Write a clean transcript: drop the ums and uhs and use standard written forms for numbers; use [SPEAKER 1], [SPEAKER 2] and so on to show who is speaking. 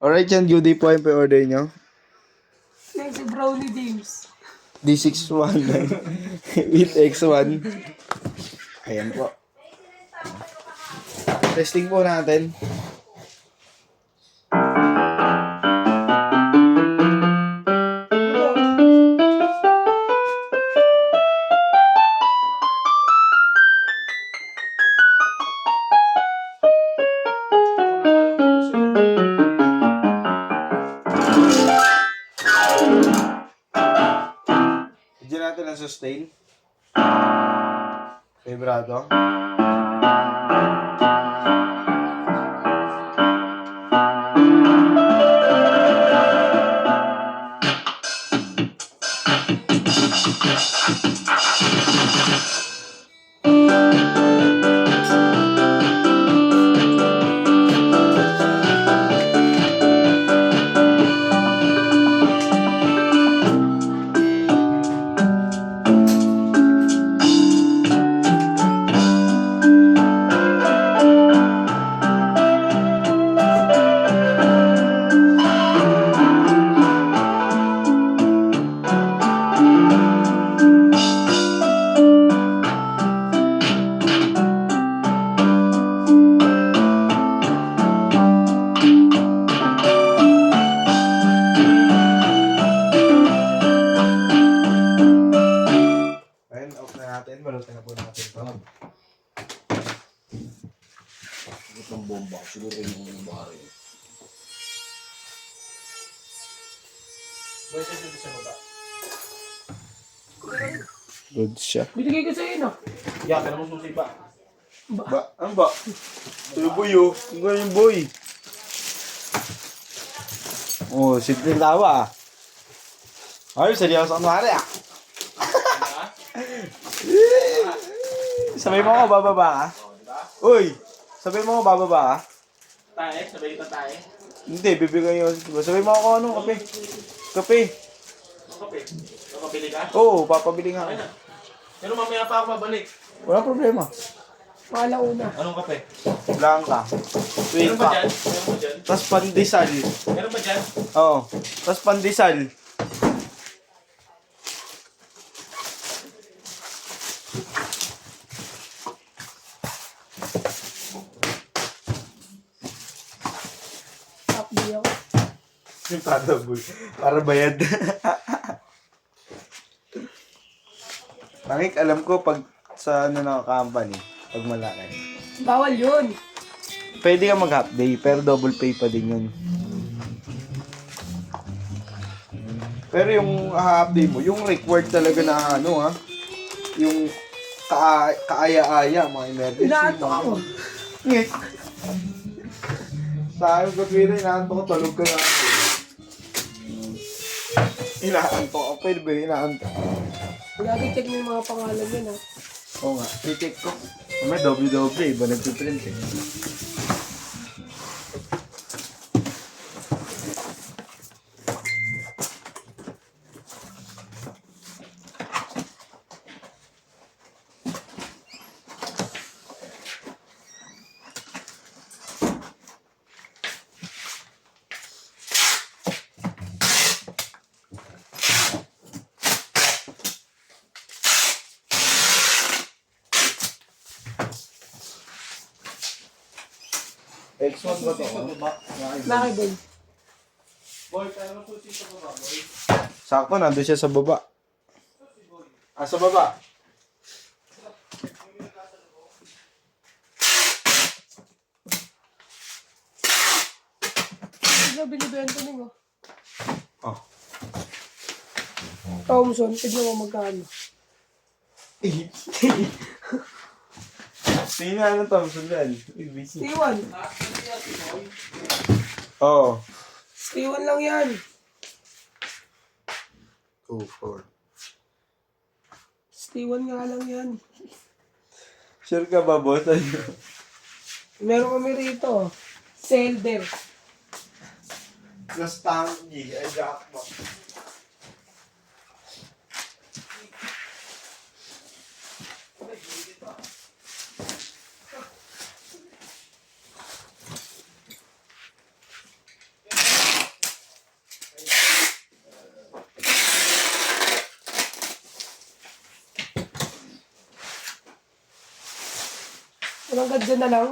[SPEAKER 1] Alright yan, good day po yung pa-order nyo.
[SPEAKER 2] Next, si Brownie James.
[SPEAKER 1] D619 with X1. Ayan po. Testing po natin. Diyan natin ang sustain. Vibrato. Ayan, off na natin. Balutin na po natin ito.
[SPEAKER 3] Itong bomba, siguro yung bahari.
[SPEAKER 1] Good siya.
[SPEAKER 2] Binigay ko sa'yo, no?
[SPEAKER 3] Yeah, pero mo susi pa.
[SPEAKER 1] Ba? Ano ba? Ito boy oh. Ito yung boy. Oh, simple tawa ah. Ay, seryoso ang mare ah. Sabay mo ako, bababa ka? Uy! Sabay mo ako, bababa ka?
[SPEAKER 3] Tae, sabay kita tae.
[SPEAKER 1] Hindi, bibigyan yun. Sabay mo ako ano, kape. Kape.
[SPEAKER 3] Ang kape. Ang kapili ka?
[SPEAKER 1] Oo, papabili nga ako.
[SPEAKER 3] Pero mamaya pa ako babalik.
[SPEAKER 1] Walang problema.
[SPEAKER 2] Palauna.
[SPEAKER 3] Anong kape?
[SPEAKER 1] Blanca. Sweet
[SPEAKER 3] Meron ba
[SPEAKER 1] pa.
[SPEAKER 3] dyan? Meron ba dyan?
[SPEAKER 1] Tapos pandesal.
[SPEAKER 3] Meron ba dyan?
[SPEAKER 1] Oo. Tapos pandesal.
[SPEAKER 2] Top day ako.
[SPEAKER 1] Para bayad. Pangik, alam ko pag sa ano na company, pag malaki.
[SPEAKER 2] Bawal yun.
[SPEAKER 1] Pwede ka mag-half day, pero double pay pa din yun. Pero yung half day mo, yung required talaga na ano ha, yung kaaya-aya, mga emergency.
[SPEAKER 2] Inaantok ako.
[SPEAKER 1] Ngit. Sa akin ko Twitter, inaantok ko, tulog ka na. Inaantok ako, pwede ba yun? Inaantok.
[SPEAKER 2] Lagi check mo yung mga pangalan yun, ha?
[SPEAKER 1] Oo nga, i-check ko. May doble-doble, iba nagpiprint eh. X1 ba ito?
[SPEAKER 2] Bakit din?
[SPEAKER 3] Boy, kaya mo susi sa baba, boy.
[SPEAKER 1] Sakto, nandun siya sa baba. Ah, sa baba.
[SPEAKER 2] Ano binibenta nyo?
[SPEAKER 1] Oh.
[SPEAKER 2] Thompson, tignan mo magkano.
[SPEAKER 1] Tingnan nga ng Thompson yan.
[SPEAKER 2] Stay-1.
[SPEAKER 1] Oo.
[SPEAKER 2] Stay-1 lang yan.
[SPEAKER 1] 2-4.
[SPEAKER 2] Stay-1 nga lang yan.
[SPEAKER 1] Sure ka ba, boss?
[SPEAKER 2] Meron kami rito. Selder.
[SPEAKER 1] Gastangi, ay jackpot.
[SPEAKER 2] Hanggang dyan na lang.